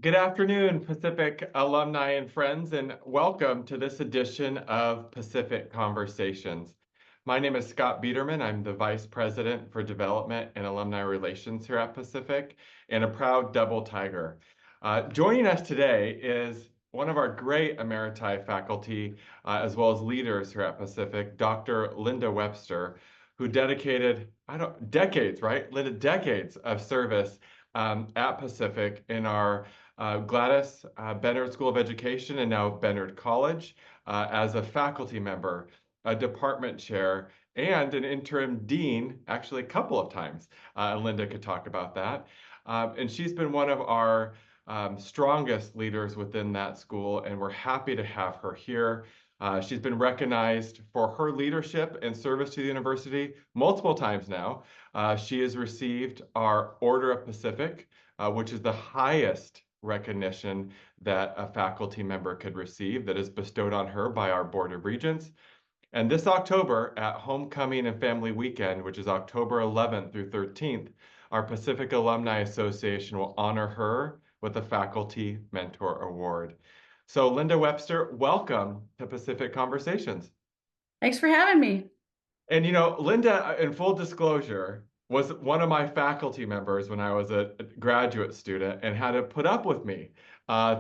Good afternoon, Pacific alumni and friends, and welcome to this edition of Pacific Conversations. My name is Scott Biederman. I'm the Vice President for Development and Alumni Relations here at Pacific, and a proud double tiger. Joining us today is one of our great emeriti faculty, as well as leaders here at Pacific, Dr. Linda Webster, who dedicated, decades, right? Linda, decades of service at Pacific in our Gladys Bennard School of Education and now Bennard College as a faculty member, a department chair, and an interim dean, actually a couple of times. Linda could talk about that. And she's been one of our strongest leaders within that school, and we're happy to have her here. She's been recognized for her leadership and service to the university multiple times now. She has received our Order of Pacific, which is the highest recognition that a faculty member could receive that is bestowed on her by our Board of Regents. And this October at Homecoming and Family Weekend, which is October 11th through 13th, our Pacific Alumni Association will honor her with a Faculty Mentor Award. So Linda Webster, welcome to Pacific Conversations. Thanks for having me. And Linda, in full disclosure, was one of my faculty members when I was a graduate student and had to put up with me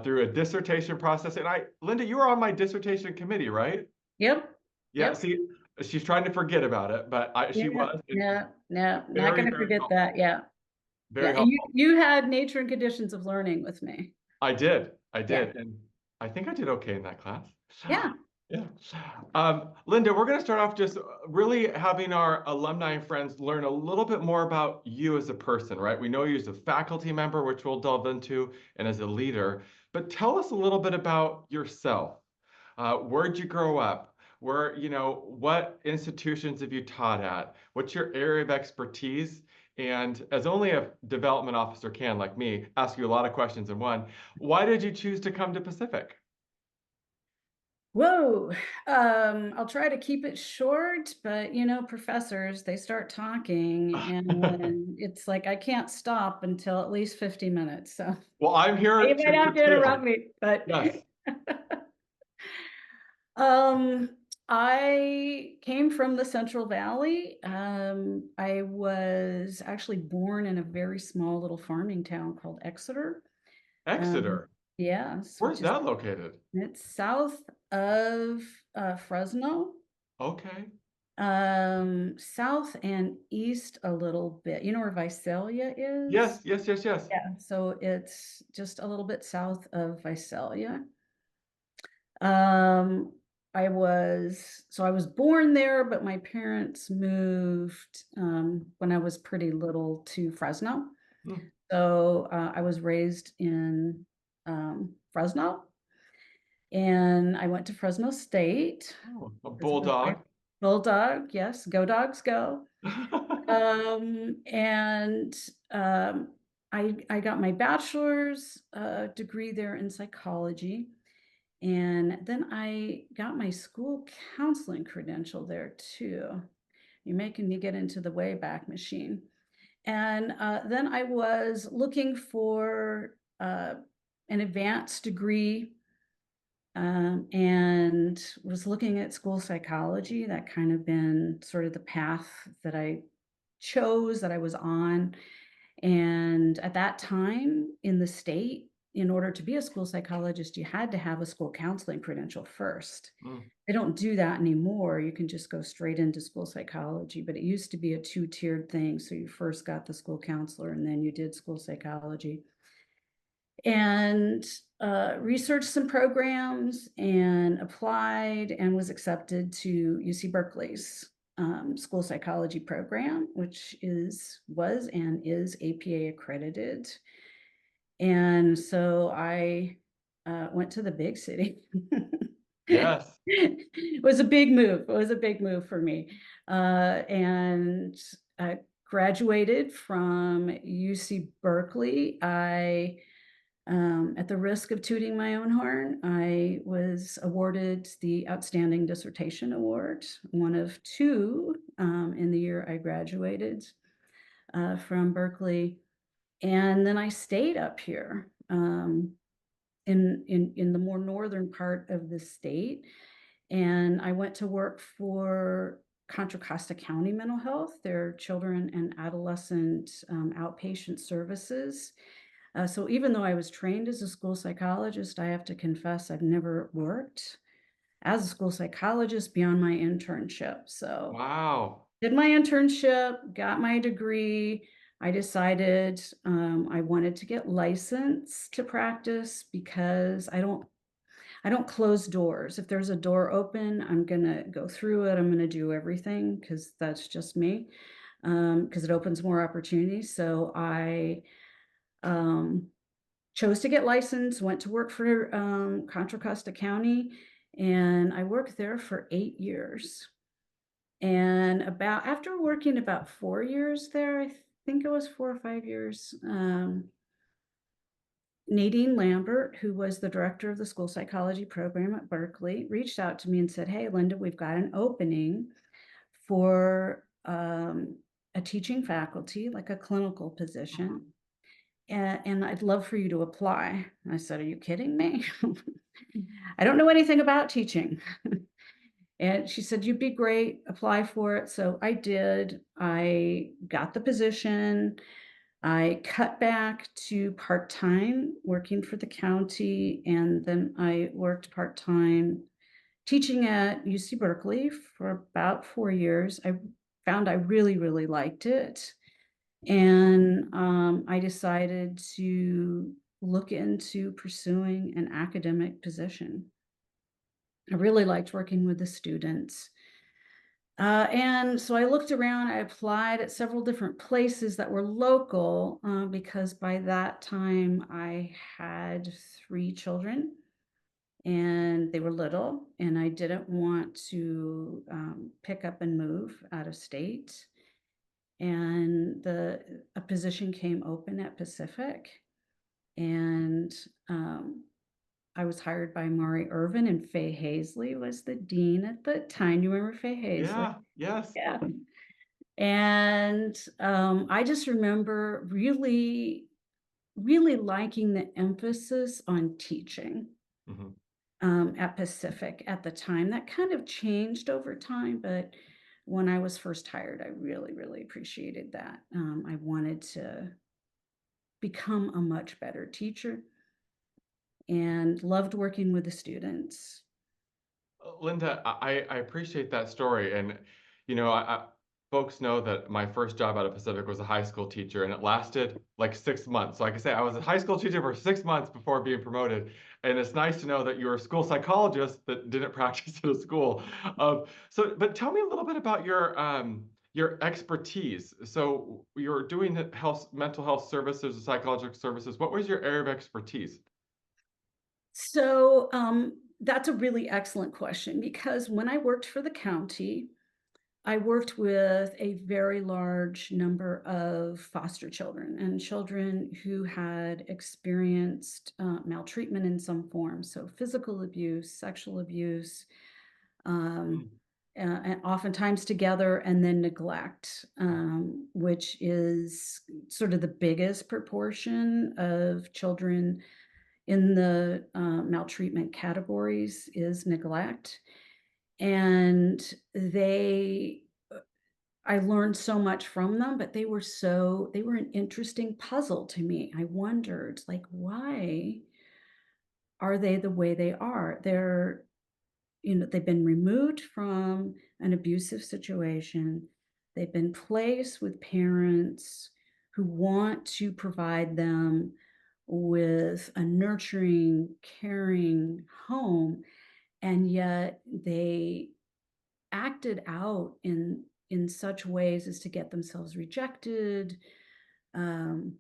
through a dissertation process. And Linda, you were on my dissertation committee, right? Yep. Yeah, Yep. see, she's trying to forget about it, but Yeah. she was. It's No, no, not very, going to very forget that. helpful. Yeah. Yeah. Very And you helpful. you had Nature and Conditions of Learning with me. I did. I Yeah. did. And I think I did okay in that class. Yeah. Yeah. Linda, we're going to start off just really having our alumni and friends learn a little bit more about you as a person, right? We know you as a faculty member, which we'll delve into, and as a leader, but tell us a little bit about yourself. Where'd you grow up? What institutions have you taught at? What's your area of expertise? And as only a development officer can, like me, ask you a lot of questions in one, why did you choose to come to Pacific? Whoa. I'll try to keep it short, but professors, they start talking and it's like I can't stop until at least 50 minutes. So Well, I'm here you might to have to interrupt curtail. me, but Yes. Um, I came from the Central Valley. I was actually born in a very small little farming town called Exeter. Um, Exeter. yes, Where's which is that located? it's south of Fresno, Okay. south and east a little bit. You know where Visalia is? Yes, yes, yes, yes. Yeah, so it's just a little bit south of Visalia. Um, I was born there, but my parents moved when I was pretty little to Fresno. Hmm. So I was raised in Fresno, and I went to Fresno State Oh, a because of my bulldog. bulldog. Yes, go dogs, go. And I got my bachelor's degree there in psychology. And then I got my school counseling credential there too. You're making me get into the Wayback Machine. And then I was looking for an advanced degree and was looking at school psychology. That kind of been sort of the path that I chose, that I was on. And at that time in the state, in order to be a school psychologist, you had to have a school counseling credential first. Hmm. They don't do that anymore. You can just go straight into school psychology, but it used to be a two-tiered thing. So you first got the school counselor and then you did school psychology. And researched some programs and applied and was accepted to UC Berkeley's school psychology program, which was and is APA accredited. And so I went to the big city. Yes. It was a big move. It was a big move for me. And I graduated from UC Berkeley. At the risk of tooting my own horn, I was awarded the Outstanding Dissertation Award, one of two in the year I graduated from Berkeley. And then I stayed up here in the more northern part of the state, and I went to work for Contra Costa County Mental Health, their children and adolescent, outpatient services. So even though I was trained as a school psychologist, I have to confess I've never worked as a school psychologist beyond my internship. So Wow. did my internship, got my degree. I decided I wanted to get licensed to practice because I don't close doors. If there's a door open, I'm gonna go through it. I'm gonna do everything because that's just me. Because it opens more opportunities. So I um, chose to get licensed, went to work for Contra Costa County, and I worked there for 8 years. And about after working about 4 years there, I think it was 4 or 5 years. Nadine Lambert, who was the director of the school psychology program at Berkeley, reached out to me and said, "Hey, Linda, we've got an opening for a teaching faculty, like a clinical position, Mhm. and I'd love for you to apply." I said, "Are you kidding me? I don't know anything about teaching." And she said, "You'd be great, apply for it." So I did. I got the position. I cut back to part-time working for the county, and then I worked part-time teaching at UC Berkeley for about 4 years. I found I really, really liked it, and, I decided to look into pursuing an academic position. I really liked working with the students. And so I looked around, I applied at several different places that were local, because by that time I had 3 children and they were little, and I didn't want to pick up and move out of state. And a position came open at Pacific, and um, I was hired by Maury Irvin, and Faye Hazley was the dean at the time. You remember Faye Hazley? Yeah, yes. Yeah. And, I just remember really, really liking the emphasis on teaching, Mhm. at Pacific at the time. That kind of changed over time, but when I was first hired, I really, really appreciated that. I wanted to become a much better teacher and loved working with the students. Linda, I appreciate that story, and, you know, folks know that my first job out of Pacific was a high school teacher, and it lasted, like, 6 months. So, like I say, I was a high school teacher for 6 months before being promoted, and it's nice to know that you're a school psychologist that didn't practice at a school. But tell me a little bit about your expertise. So, you're doing the mental health services, psychological services. What was your area of expertise? So, that's a really excellent question because when I worked for the county, I worked with a very large number of foster children and children who had experienced maltreatment in some form. So, physical abuse, sexual abuse, um, Mm, and oftentimes together, and then neglect, which is sort of the biggest proportion of children in the maltreatment categories is neglect. And they I learned so much from them, but they were an interesting puzzle to me. I wondered, like, why are they the way they are? They've been removed from an abusive situation. They've been placed with parents who want to provide them with a nurturing, caring home, and yet they acted out in such ways as to get themselves rejected. mm,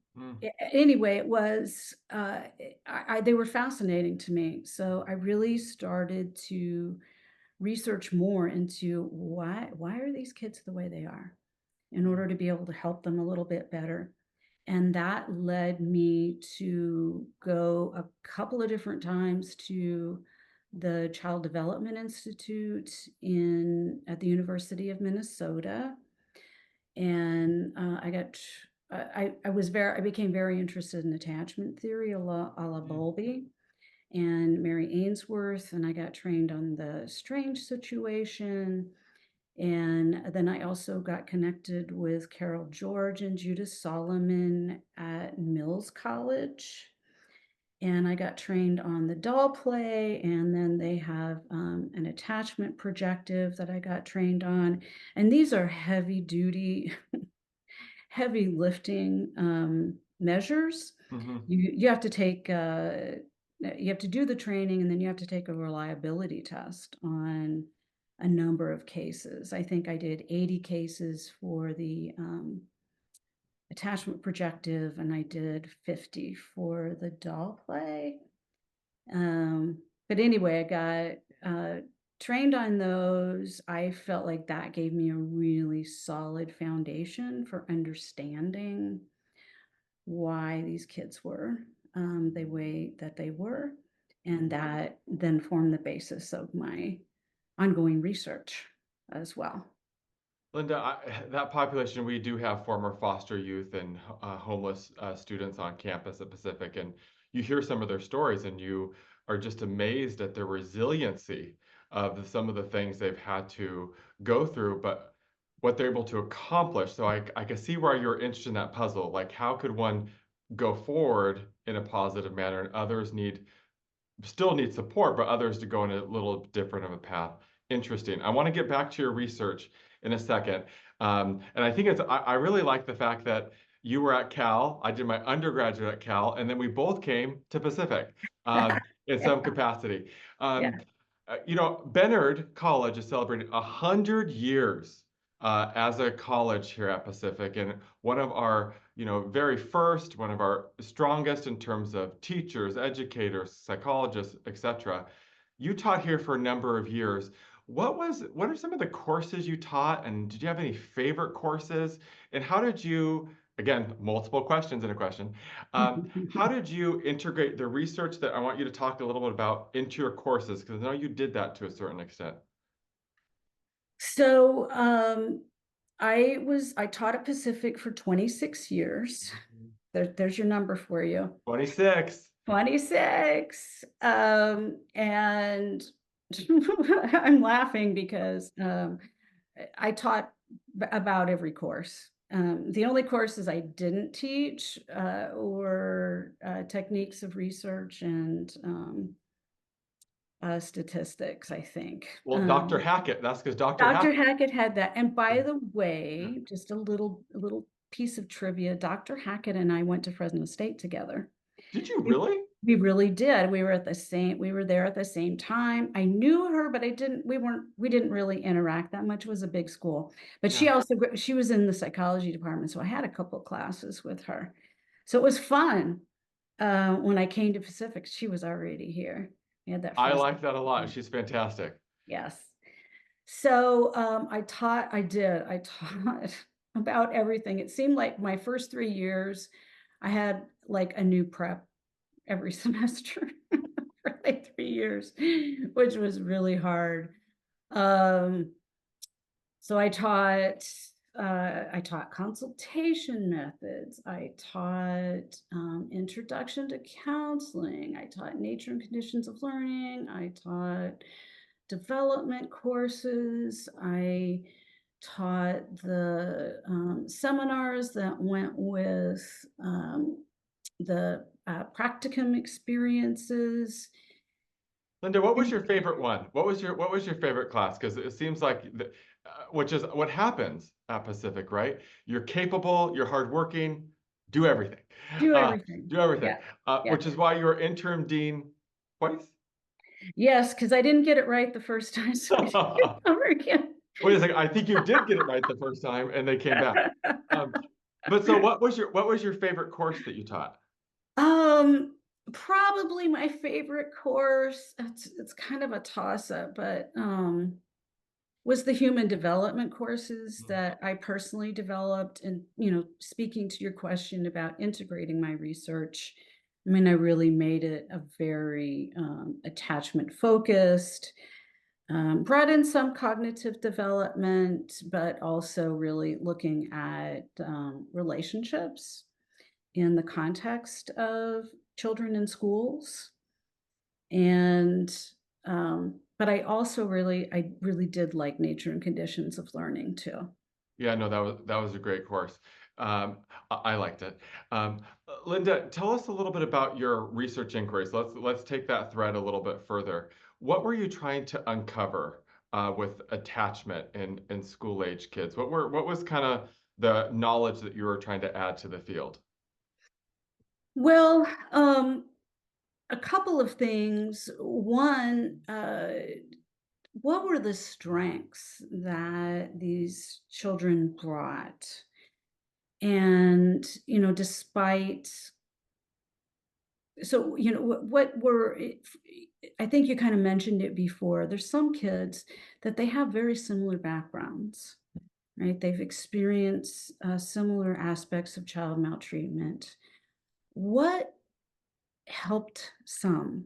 Anyway, it was they were fascinating to me. So I really started to research more into why are these kids the way they are in mm, order to be able to help them a little bit better. And that led me to go a couple of different times to the Child Development Institute in at the University of Minnesota. And I got I became very interested in attachment theory a la Mm, Bowlby and Mary Ainsworth, and I got trained on the strange situation. And then I also got connected with Carol George and Judith Solomon at Mills College. And I got trained on the doll play, and then they have an attachment projective that I got trained on. And these are heavy duty, heavy lifting measures. mhm. You have to take you have to do the training, and then you have to take a reliability test on a number of cases. I think I did 80 cases for the attachment projective, and I did 50 for the doll play. But anyway, I got trained on those. I felt like that gave me a really solid foundation for understanding why these kids were the way that they were. And that then formed the basis of my ongoing research as well. Linda, that population, we do have former foster youth and homeless students on campus at Pacific, and you hear some of their stories, and you are just amazed at the resiliency of some of the things they've had to go through, but what they're able to accomplish. So I can see why you're interested in that puzzle. Like, how could one go forward in a positive manner, and others still need support, but others to go in a little different of a path. Interesting. I want to get back to your research in a second. And I think I really like the fact that you were at Cal, I did my undergraduate at Cal, and then we both came to Pacific in Yeah, some capacity. Um, yeah. Bennard College is celebrating 100 years as a college here at Pacific, and one of our, very first, one of our strongest in terms of teachers, educators, psychologists, etc. You taught here for a number of years. What are some of the courses you taught, and did you have any favorite courses? And how did you, again, multiple questions in a question, how did you integrate the research that I want you to talk a little bit about into your courses? Because I know you did that to a certain extent. So I taught at Pacific for 26 years. There's your number for you. 26. 26. And I'm laughing because I taught about every course. The only courses I didn't teach were techniques of research and statistics, I think. Well, Dr. Hackett, that's because Dr. Dr. Hackett. Hackett had that. And by the way, just a little piece of trivia, Dr. Hackett and I went to Fresno State together. Did you We really? we really did. We were there at the same time. I knew her, but we didn't really interact that much. It was a big school. But Yeah. she was in the psychology department, so I had a couple classes with her. So it was fun. When I came to Pacific, she was already here. We had that I first. like that a lot. She's fantastic. Yes. So, I taught about everything. It seemed like my first 3 years, I had, like, a new prep every semester for, like, 3 years, which was really hard. Um, so I taught consultation methods. I taught, introduction to counseling. I taught nature and conditions of learning. I taught development courses. I taught the seminars that went with the practicum experiences. Linda, what was your favorite one? What was your favorite class? Because it seems like which is what happens at Pacific, right? You're capable, you're hardworking, do everything. Do Uh, everything. do everything. Yeah, yeah. Which is why you were interim dean twice. Yes, because I didn't get it right the first time, so I did it over again. Wait a second. I think you did get it right the first time, and they came back. Um, but so, what was your favorite course that you taught? Um, Probably my favorite course, it's kind of a toss-up, but, was the human development courses that I personally developed. And, speaking to your question about integrating my research, I mean, I really made it a very, attachment focused. Brought in some cognitive development, but also really looking at relationships in the context of children in schools. And but I really did like nature and conditions of learning too. Yeah, no, that was a great course. I liked it. Linda, tell us a little bit about your research inquiries. Let's take that thread a little bit further. What were you trying to uncover with attachment in school age kids? What was kind of the knowledge that you were trying to add to the field? Well, a couple of things. One, what were the strengths that these children brought? And, despite so, what were I think you kind of mentioned it before. There's some kids that they have very similar backgrounds, right? They've experienced similar aspects of child maltreatment. What helped some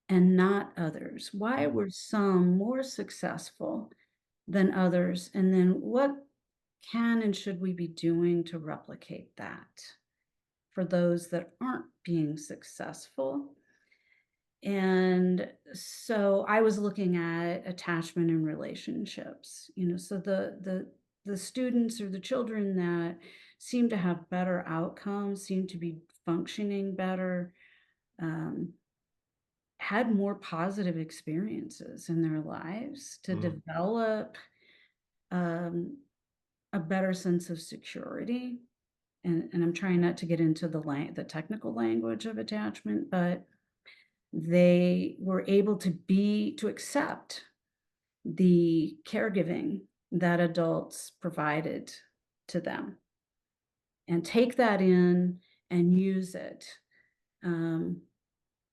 and not others? Why Mm, were some more successful than others? And then what can and should we be doing to replicate that for those that aren't being successful? And so I was looking at attachment and relationships, so the students or the children that seem to have better outcomes, seem to be functioning better, um, had more positive experiences in their lives to mm. develop um, a better sense of security. And I'm trying not to get into the technical language of attachment, but they were able to accept the caregiving that adults provided to them and take that in and use it um,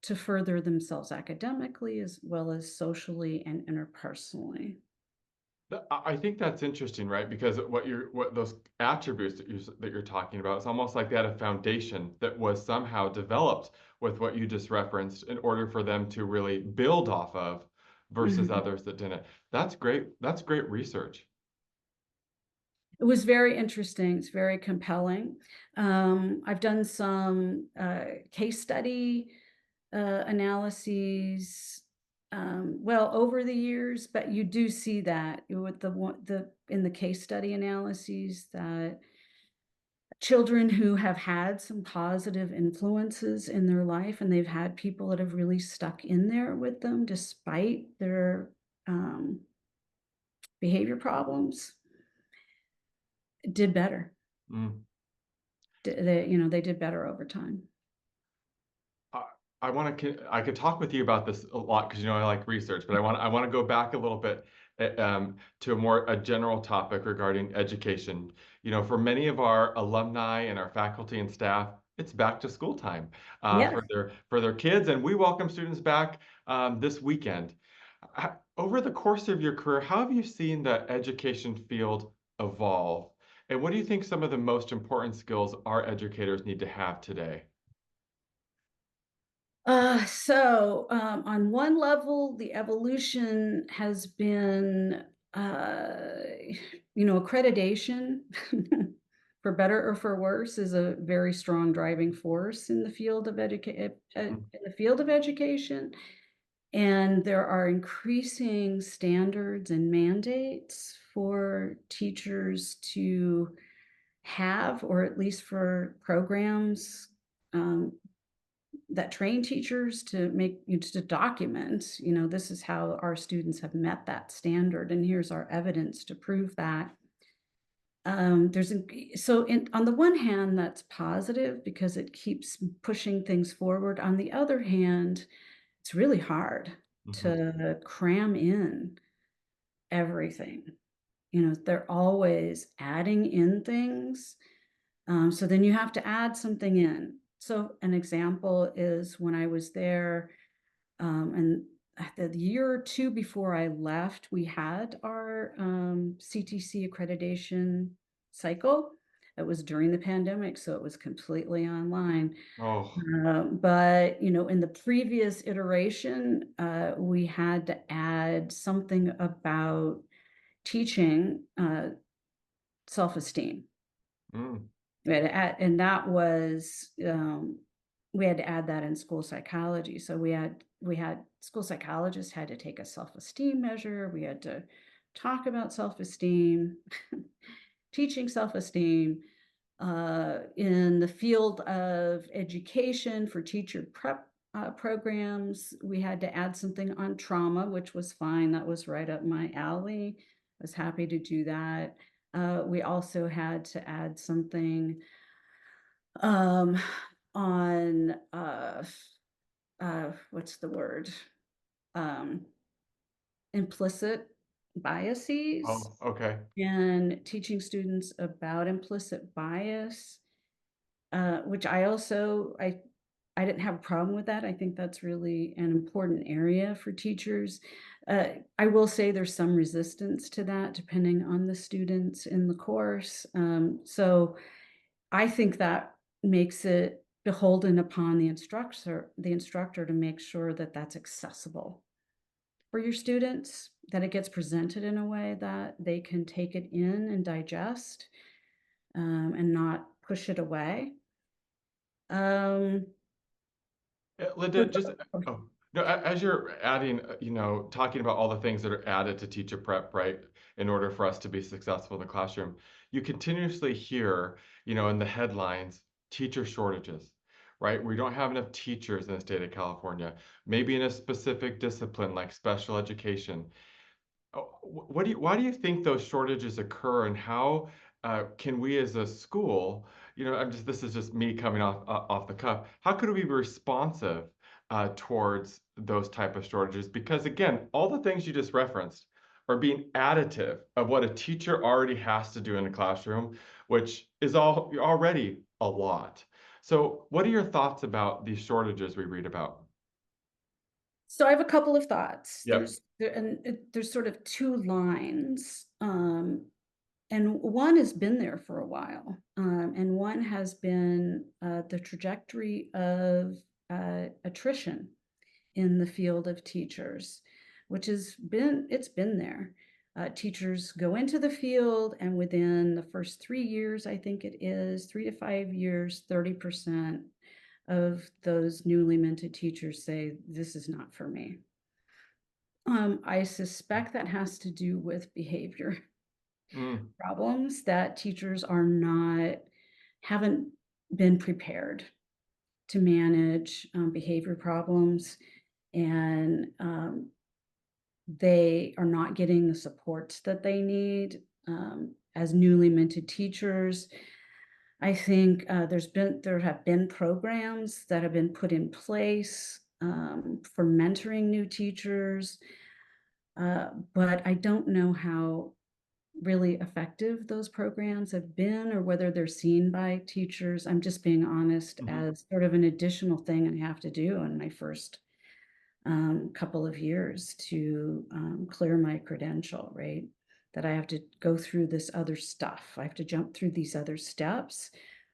to further themselves academically as well as socially and interpersonally. I think that's interesting, right? Because what those attributes that you're talking about, it's almost like they had a foundation that was somehow developed with what you just referenced in order for them to really build off of versus Mhm. others that didn't. That's great. That's great research. It was very interesting. It's very compelling. I've done some case study analyses, well, over the years, but you do see that with the in the case study analyses that children who have had some positive influences in their life and they've had people that have really stuck in there with them despite their um, behavior problems did better. Mm. They did better over time. I, I want to. I could talk with you about this a lot because I like research, but I want to go back a little bit to a general topic regarding education. For many of our alumni and our faculty and staff, it's back to school time Yes. for their kids, and we welcome students back this weekend. Over the course of your career, how have you seen the education field evolve, and what do you think some of the most important skills our educators need to have today? On one level, the evolution has been, accreditation, for better or for worse, is a very strong driving force in the field of in the field of education. And there are increasing standards and mandates for teachers to have, or at least for programs, um, that train teachers to to document, this is how our students have met that standard, and here's our evidence to prove that. There's an so in On the one hand, that's positive because it keeps pushing things forward. On the other hand, it's really hard Mhm. to cram in everything. They're always adding in things. So then you have to add something in. So an example is when I was there, and the year or two before I left, we had our CTC accreditation cycle It was during the pandemic, so it was completely online. Oh, But, in the previous iteration, we had to add something about teaching, self-esteem. mm, We had to add, and that was, we had to add that in school psychology. So we had school psychologists had to take a self-esteem measure. We had to talk about self-esteem, teaching self-esteem, in the field of education for teacher prep programs. We had to add something on trauma, which was fine. That was right up my alley. I was happy to do that. We also had to add something um, on what's the word? Um, implicit biases oh, okay. and teaching students about implicit bias, which I didn't have a problem with that. I think that's really an important area for teachers. I will say there's some resistance to that depending on the students in the course. So I think that makes it beholden upon the instructor to make sure that that's accessible for your students, that it gets presented in a way that they can take it in and digest, and not push it away. Um, Linda, so just tho oh no, as you're adding, talking about all the things that are added to teacher prep, right, in order for us to be successful in the classroom, you continuously hear, in the headlines, teacher shortages, right? We don't have enough teachers in the state of California, maybe in a specific discipline like special education. Why do you think those shortages occur, and how can we as a school, this is just me coming off the cuff, how could we be responsive towards those type of shortages? Because again, all the things you just referenced are being additive of what a teacher already has to do in a classroom, which is already a lot. So, what are your thoughts about these shortages we read about? so I have a couple of thoughts. Yep. There's sort of 2 lines, and one has been there for a while, and one has been, the trajectory of, attrition in the field of teachers, which it's been there. Teachers go into the field, and within the first 3 years, I think it is 3 to 5 years, 30% of those newly minted teachers say, "This is not for me." I suspect that has to do with behavior Mm, problems, that teachers haven't been prepared to manage behavior problems, and they are not getting the supports that they need as newly minted teachers. I think there have been programs that have been put in place for mentoring new teachers, but I don't know how really effective those programs have been, or whether they're seen by teachers. I'm just being honest, mhm. as sort of an additional thing I have to do in my first couple of years to clear my credential, right? That I have to go through this other stuff. I have to jump through these other steps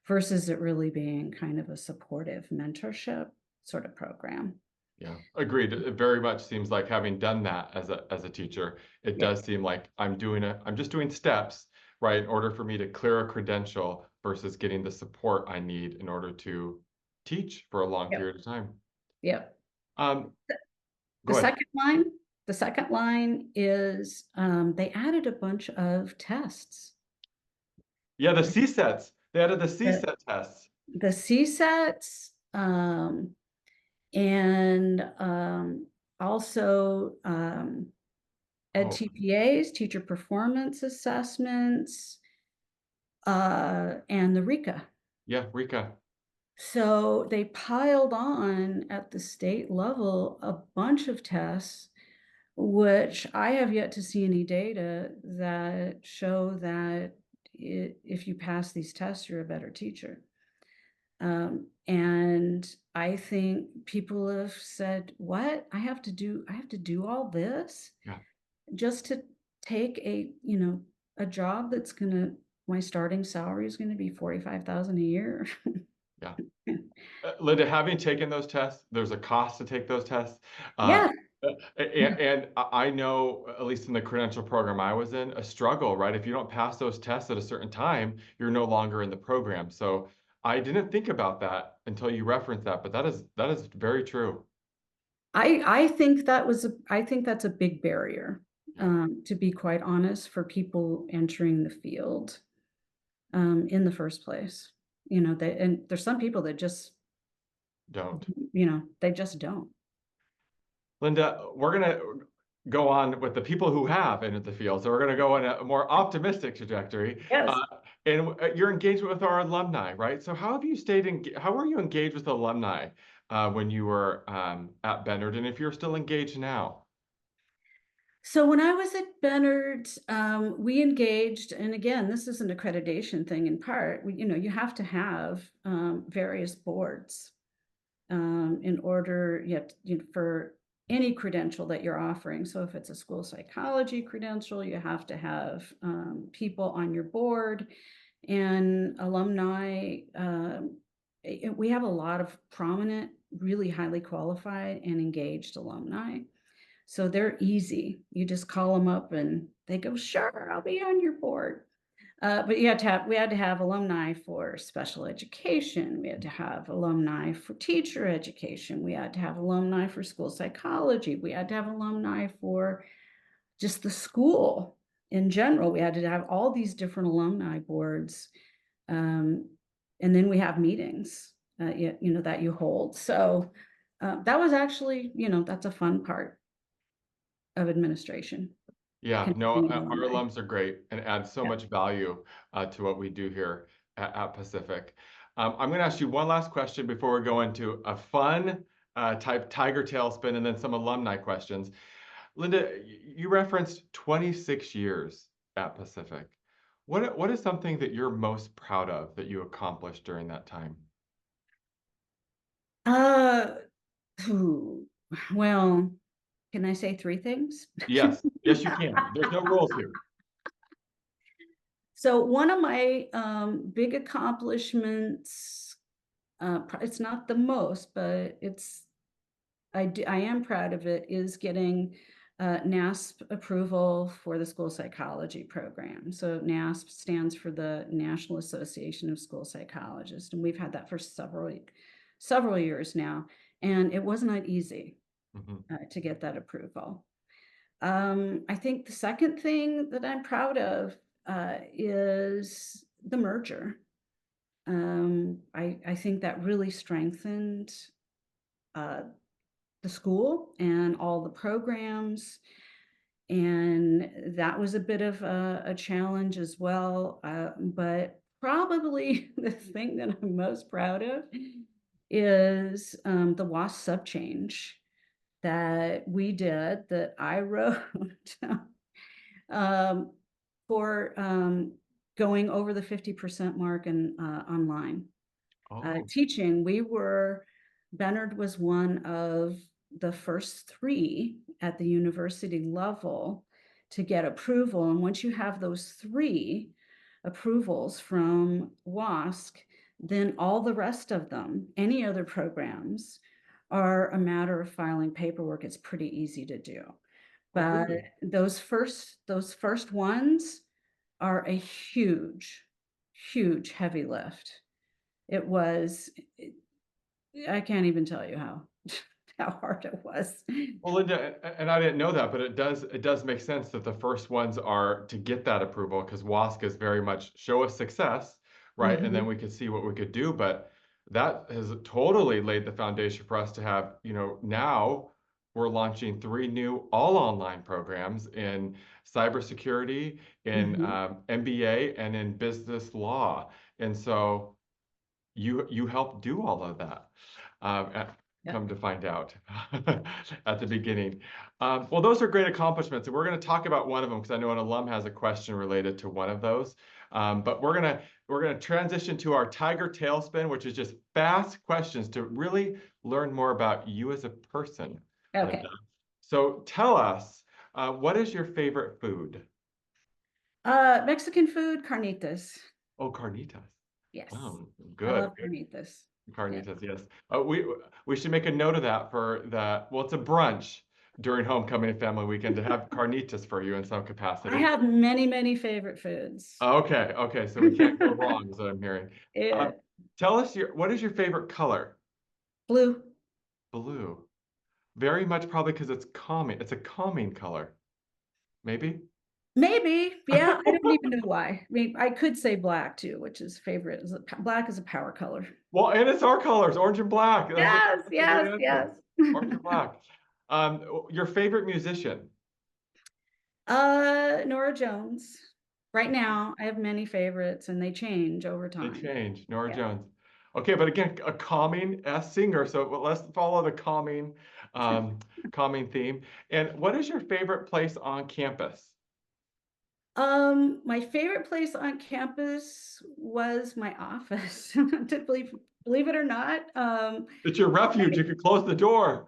versus it really being kind of a supportive mentorship sort of program. Yeah, agreed. It very much seems like, having done that as a teacher, it Yeah. does seem like I'm just doing steps, right, in order for me to clear a credential versus getting the support I need in order to teach for a long Yep. period of time. Yep. Um, The go ahead. second line, the second line is they added a bunch of tests. Yeah, the C-sets. They added the The, C-set tests. the CSATs, and also Oh, TPAs, teacher performance assessments, and the RICA. yeah, Rika. So they piled on at the state level a bunch of tests, which I have yet to see any data that show that if you pass these tests, you're a better teacher. And I think people have said, "What? I have to do all this Yeah. just to take a job that's gonna my starting salary is going to be 45,000 a year. Yeah. Linda, having taken those tests, there's a cost to take those tests. Uh, Yeah. and I know, at least in the credential program I was in, a struggle, right? If you don't pass those tests at a certain time, you're no longer in the program. So I didn't think about that until you referenced that, but that is very true. I think I think that's a big barrier, Yeah, to be quite honest, for people entering the field, in the first place. And there's some people that just, don't. they just don't. Linda, we're gonna go on with the people who have entered the field. So we're gonna go in a more optimistic trajectory. Yes. And your engagement with our alumni, right? So how have you how were you engaged with alumni when you were at Bennard, and if you're still engaged now? So when I was at Bennard, we engaged, and again, this is an accreditation thing in part. You have to have various boards in order yet for any credential that you're offering. So if it's a school psychology credential, you have to have people on your board and alumni. We have a lot of prominent, really highly qualified and engaged alumni. So they're easy. You just call them up and they go, sure, I'll be on your board. But we had to have alumni for special education. We had to have alumni for teacher education. We had to have alumni for school psychology. We had to have alumni for just the school in general. We had to have all these different alumni boards. Um, and then we have meetings, that you hold. So that was actually, that's a fun part of administration. Yeah, no, Connecting our alumni. alums are great and add so Yeah. much value to what we do here at Pacific. I'm going to ask you one last question before we go into a fun type tiger tail spin and then some alumni questions. Linda, you referenced 26 years at Pacific. What is something that you're most proud of that you accomplished during that time? Uh, well, can I say three things? Yes, yes, you can. There's no rules here. So one of my big accomplishments, it's not the most, but I am proud of it, is getting NASP approval for the school psychology program. So NASP stands for the National Association of School Psychologists, and we've had that for several years now, and it was not easy Mhm. to get that approval. I think the second thing that I'm proud of is the merger. I think that really strengthened uh, the school and all the programs. And that was a bit of a challenge as well. But probably the thing that I'm most proud of is the WASP sub change that we did, that I wrote um, for going over the 50% mark and online Oh, teaching. Bennard was one of the first three at the university level to get approval. And once you have those three approvals from WASC, then all the rest of them, any other programs, are a matter of filing paperwork. It's pretty easy to do. oh, But really? those first ones are a huge, huge heavy lift. It was, I can't even tell you how how hard it was. Well, Linda, and I didn't know that, but it does make sense that the first ones are to get that approval because WASC is very much show us success, right? And then Mhm. we could see what we could do. But that has totally laid the foundation for us to have, now we're launching three new all online programs in cybersecurity, in Mhm. MBA, and in business law. And so you helped do all of that. Yeah. Come to find out at the beginning. Well, those are great accomplishments, and we're going to talk about one of them because I know an alum has a question related to one of those. But we're gonna transition to our tiger tailspin, which is just fast questions to really learn more about you as a person, Linda. Okay. So tell us, what is your favorite food? Mexican food, carnitas. Oh, carnitas. Yes. Oh, I good. love carnitas. Yeah. Carnitas, yes. We should make a note of that for that. Well, it's a brunch during homecoming and family weekend to have carnitas for you in some I capacity. have many, many favorite foods. Okay, okay, so we can't go wrong, is what I'm hearing. Um, Yeah. Tell us what is your favorite color? Blue. Blue. Very much probably because it's calming. It's a calming color. Maybe? Maybe. Yeah. I don't even know why. I mean, I could say black too, which is favorite. Black is a power color. Well, and it's our colors, orange and black. Yes, That's a good yes, answer. yes. Orange and black. Your favorite musician? Nora Jones. Right now, I have many favorites and they change over They time. change. Nora Yeah. Jones. Okay, but again, a calming singer. So let's follow the um, calming theme. And what is your favorite place on campus? My favorite place on campus was my office, to believe it or not. It's your refuge. You could close the door.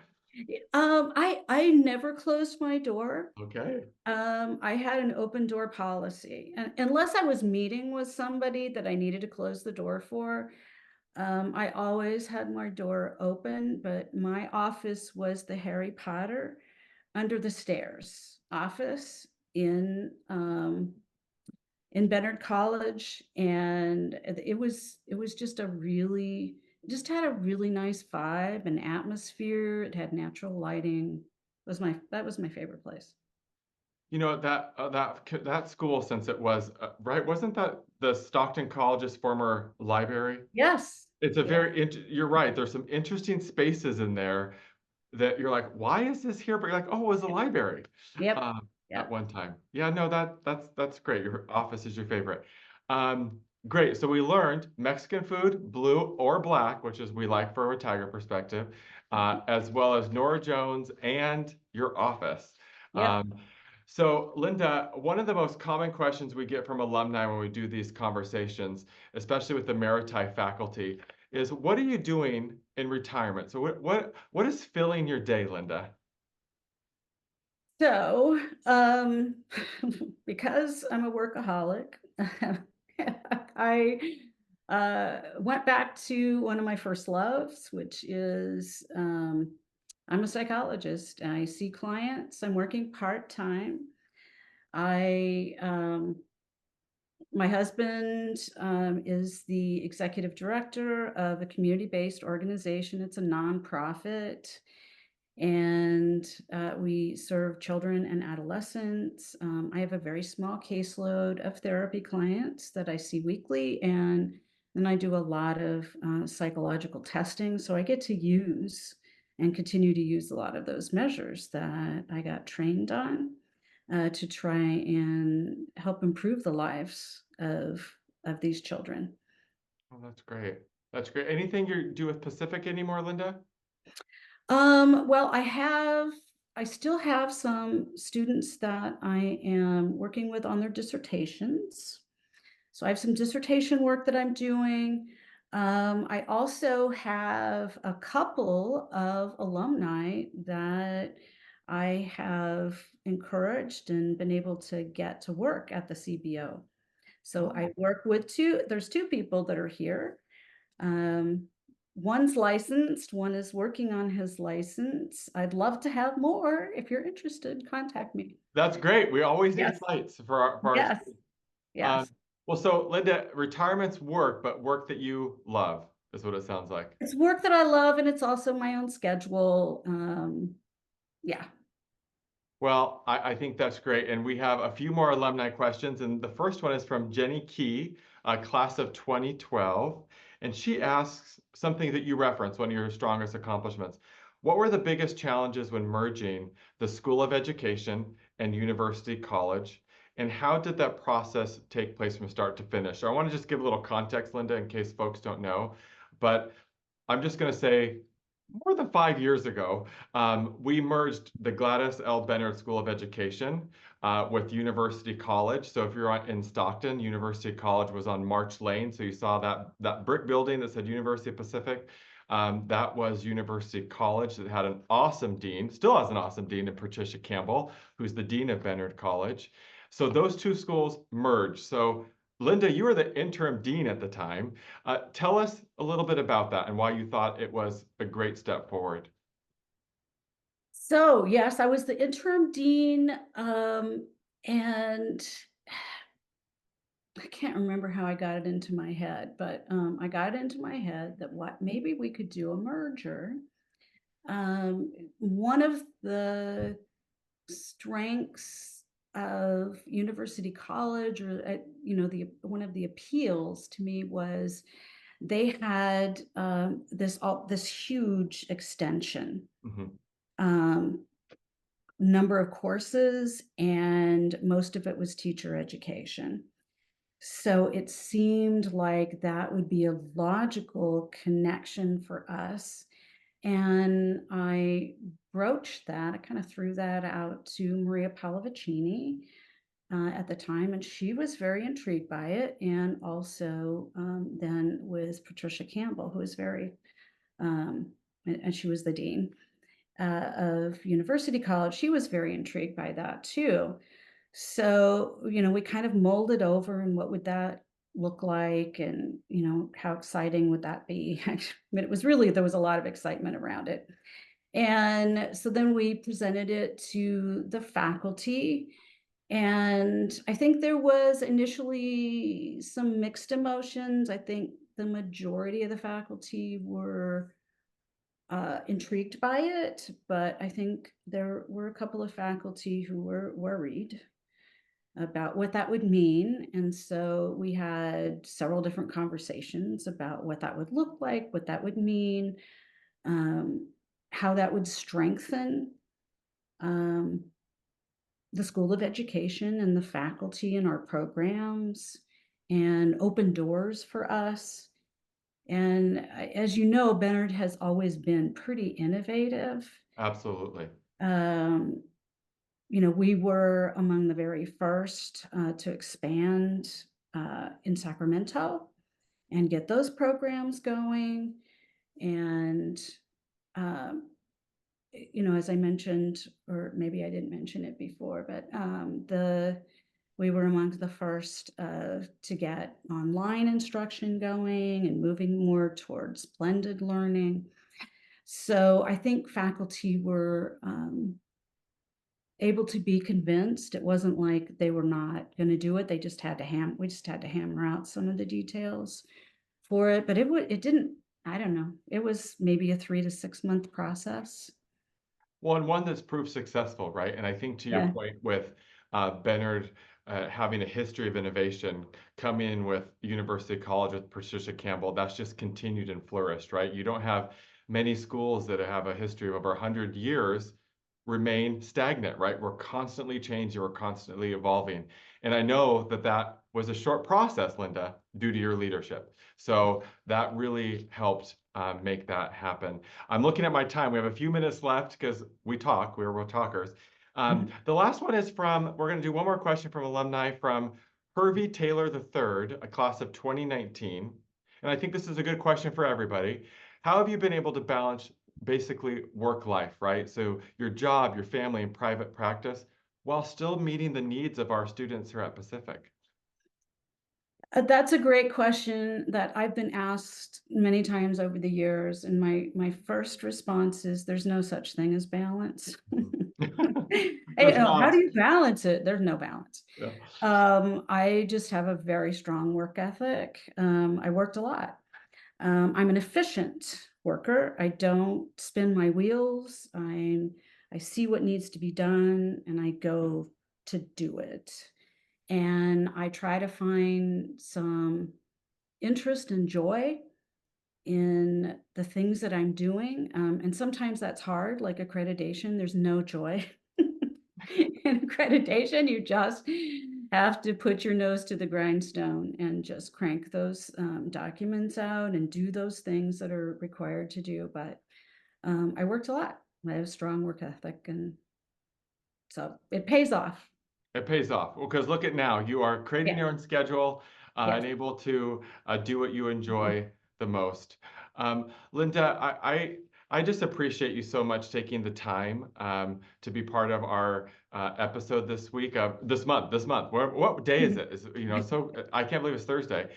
I never closed my door. Okay. I had an open door policy, and unless I was meeting with somebody that I needed to close the door for, I always had my door open. But my office was the Harry Potter under the stairs office in Bennett College, and it was just it just had a really nice vibe and atmosphere. It had natural lighting. That was my favorite place. You know that school, since it was right, wasn't that the Stockton College's former library? Yes. It's a Yes. you're right. There's some interesting spaces in there that you're like, why is this here? But you're like, oh, it was a library Yep. um, at Yep. one time. Yeah, no, that's great. Your office is your favorite. Great. So we learned Mexican food, blue or black, which is we like for a tiger perspective, as well as Nora Jones and your office. Yep. Um, so Linda, one of the most common questions we get from alumni when we do these conversations, especially with the Maritime faculty, is what are you doing in retirement? So what is filling your day, Linda? So, because I'm a workaholic, I went back to one of my first loves, which is I'm a psychologist. I see clients. I'm working part-time. I My husband is the executive director of a community-based organization. It's a nonprofit, and we serve children and adolescents. I have a very small caseload of therapy clients that I see weekly, and then I do a lot of psychological testing. So I get to use and continue to use a lot of those measures that I got trained on to try and help improve the lives of these children. Oh, that's great. That's great. Anything you do with Pacific anymore, Linda? Well, I still have some students that I am working with on their dissertations. So I have some dissertation work that I'm doing. I also have a couple of alumni that I have encouraged and been able to get to work at the CBO. So I Oh, work with there's two people that are here. Um, One's licensed, one is working on his license. I'd love to have more. If you're interested, contact me. that's great. We always need Yes, sites for our yes, students. yes. Well, so Linda, retirement's work, but work that you love is what it sounds like. It's work that I love and it's also my own schedule. Yeah. Well, I think that's great. And we have a few more alumni questions. And the first one is from Jenny Key, class of 2012. And she asks something that you referenced, one of your strongest accomplishments. What were the biggest challenges when merging the School of Education and University College? And how did that process take place from start to finish? So I want to just give a little context, Linda, in case folks don't know. But I'm just going to say more than 5 years ago, we merged the Gladys L. Bennett School of Education with University College. So if you're in Stockton, University College was on March Lane. So you saw that brick building that said University of Pacific. That was University College that had an awesome dean, still has an awesome dean, in Patricia Campbell, who's the dean of Bennett College. So those two schools merged. So Linda, you were the interim dean at the time. Tell us a little bit about that and why you thought it was a great step forward. So yes, I was the interim dean, and I can't remember how I got it into my head, but I got it into my head that what maybe we could do a merger. One of the strengths of University College, or the one of the appeals to me was they had this huge extension. Mhm. Um, Number of courses, and most of it was teacher education. So it seemed like that would be a logical connection for us. And I broached that, I kind of threw that out to Maria Pallavicini at the time, and she was very intrigued by it. And also then with Patricia Campbell, who was um, and she was the dean of University College. She was very intrigued by that too. So, we kind of molded over and what would that look like, and, how exciting would that be? I mean, there was a lot of excitement around it. And so then we presented it to the faculty. And I think there was initially some mixed emotions. I think the majority of the faculty were intrigued by it, but I think there were a couple of faculty who were worried about what that would mean. And so we had several different conversations about what that would look like, what that would mean, um, how that would strengthen um, the School of Education and the faculty in our programs, and open doors for us. And as you know, Bennett has always been pretty innovative. Absolutely. Um, we were among the very first to expand in Sacramento and get those programs going. And, um, as I mentioned, or maybe I didn't mention it before, but we were among the first to get online instruction going and moving more towards blended learning. So I think faculty were able to be convinced. It wasn't like they were not gonna do it, they just had to we just had to hammer out some of the details for it, but it didn't, I don't know, it was maybe a 3 to 6 month process. Well, and one that's proved successful, right? And I think to your Yeah. point with Bernard having a history of innovation, come in with University College with Patricia Campbell, that's just continued and flourished, right? You don't have many schools that have a history of over 100 years remain stagnant, right? We're constantly changing, we're constantly evolving. And I know that that was a short process, Linda, due to your leadership. So that really helped make that happen. I'm looking at my time. We have a few minutes left because we're talkers. Mhm. The last one is we're going to do one more question from alumni from Hervey Taylor III, a class of 2019. And I think this is a good question for everybody. How have you been able to balance basically work life, right? So your job, your family, and private practice while still meeting the needs of our students here at Pacific? That's a great question that I've been asked many times over the years, and my first response is there's no such thing as balance. There's How not. do you balance it? There's no balance. Yeah. I just have a very strong work ethic. I worked a lot. I'm an efficient worker. I don't spin my wheels. I see what needs to be done and I go to do it. And I try to find some interest and joy in the things that I'm doing. And sometimes that's hard, like accreditation, there's no joy. In accreditation, you just have to put your nose to the grindstone and just crank those documents out and do those things that are required to do. But I worked a lot. I have a strong work ethic, and so it pays off. It pays off because look at now, you are creating Yeah. your own schedule Yes. and able to do what you Mhm. enjoy the most. Linda, I just appreciate you so much taking the time to be part of our episode this week of this month. This month, what day is it? So I can't believe it's Thursday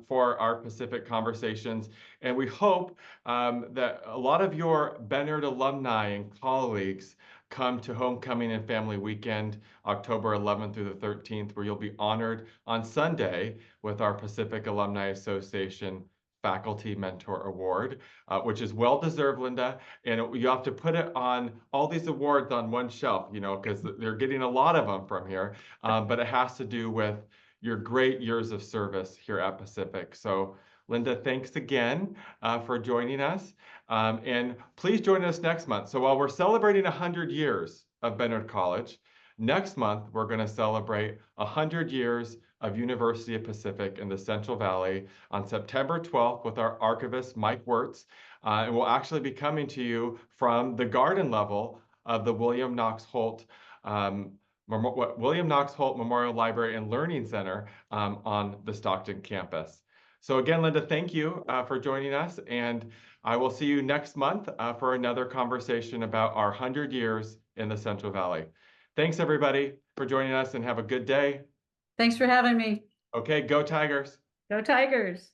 for our Pacific conversations, and we hope that a lot of your Bennard alumni and colleagues come to Homecoming and Family Weekend, October 11th through the 13th, where you'll be honored on Sunday with our Pacific Alumni Association Faculty Mentor Award, which is well deserved, Linda. And you have to put it on all these awards on one shelf, because they're getting a lot of them from here. But it has to do with your great years of service here at Pacific. So, Linda, thanks again for joining us. And please join us next month. So, while we're celebrating 100 years of Bennard College, next month we're going to celebrate 100 years of University of Pacific in the Central Valley on September 12th with our archivist, Mike Wirtz. And we'll actually be coming to you from the garden level of the William Knox Holt Memorial Library and Learning Center on the Stockton campus. So again, Linda, thank you for joining us. And I will see you next month for another conversation about our 100 years in the Central Valley. Thanks, everybody, for joining us, and have a good day. Thanks for having me. Okay, go Tigers. Go Tigers.